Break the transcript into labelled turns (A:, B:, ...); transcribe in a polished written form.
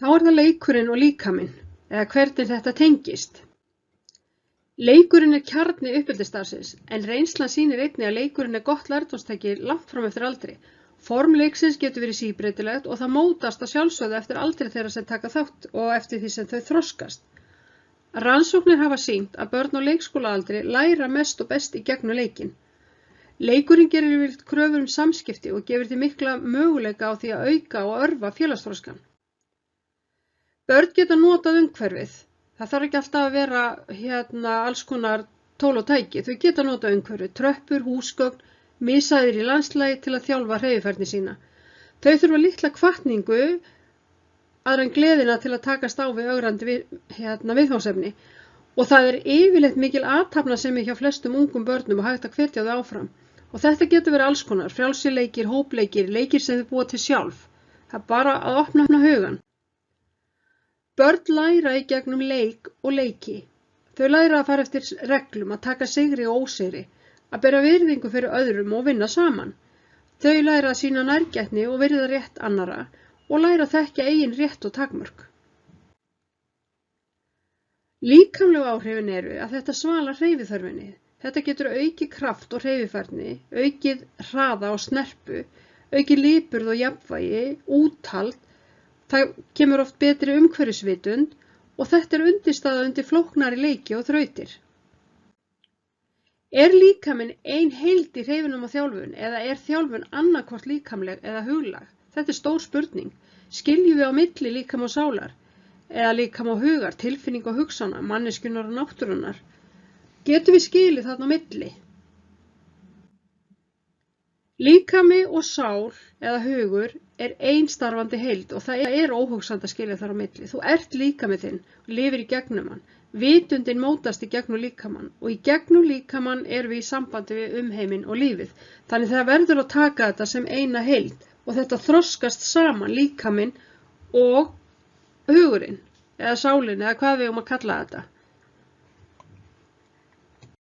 A: Þá það leikurinn og líkaminn, eða hvernig þetta tengist. Leikurinn kjarni uppeldisstarfsins, en reynslan sýnir einnig að leikurinn gott lærdómstæki langt fram eftir aldri. Form leiksins getur verið síbreytilegt og það mótast að sjálfsögðu eftir aldri þeirra sem taka þátt og eftir því sem þau þroskast. Rannsóknir hafa sýnt að börn á leikskólaaldri læra mest og best í gegnum leikinn. Leikurinn gerir yfirleitt kröfur samskipti og gefur því mikla möguleika á því að auka og örva félagsþroskann. Börn geta notað umhverfið. Það þarf ekki alltaf að vera alls konar tól og tæki. Þau geta notað umhverfið, tröppur, húsgögn, misaðir í landslagi til að þjálfa hreyfifærni sína. Þau þurfa litla hvatningu aðra en gleðina til að takast á við ögrandi viðfangsefni og það yfirleitt mikil athafnasemi hjá flestum ungum börnum og hægt að hvetja þau áfram. Og þetta getur verið alls konar, frjálsir leikir, hópleikir, leikir sem þau búa til sjálf. Það bara að opna hugan. Börn læra í gegnum leik og leiki. Þau læra að fara eftir reglum, að taka sigri og ósigri, að bera virðingu fyrir öðrum og vinna saman. Þau læra að sýna nærgætni og virða rétt annarra og læra að þekkja eigin rétt og takmörk. Líkamlegu áhrifin eru að þetta svalar hreyfiþörfinni. Þetta getur aukið kraft og hreyfifærni, aukið hraða og snerpu, aukið lipurð og jafnvægi, úthald. Það kemur oft betri umhverfisvitund og þetta undirstaða undir flóknari leiki og þrautir. Líkaminn ein heild í hreyfinum og þjálfun eða þjálfun annaðhvort líkamleg eða huglag? Þetta stór spurning. Skiljum við á milli líkama og sálar eða líkama og hugar, tilfinning og hugsana, manneskjunnar og náttúrunnar? Getum við skilið þarna á milli? Líkami og sál eða hugur ein starfandi heild og það óhugsandi að skilja þar á milli. Þú ert líkami þinn og lifir í gegnum hann. Vitundin mótast í gegnum líkamann og í gegnum líkamann við í sambandi við umheiminn og lífið. Þannig það verður að taka þetta sem eina heild og þetta þroskast saman líkaminn og hugurinn eða sálin eða hvað við að kalla þetta.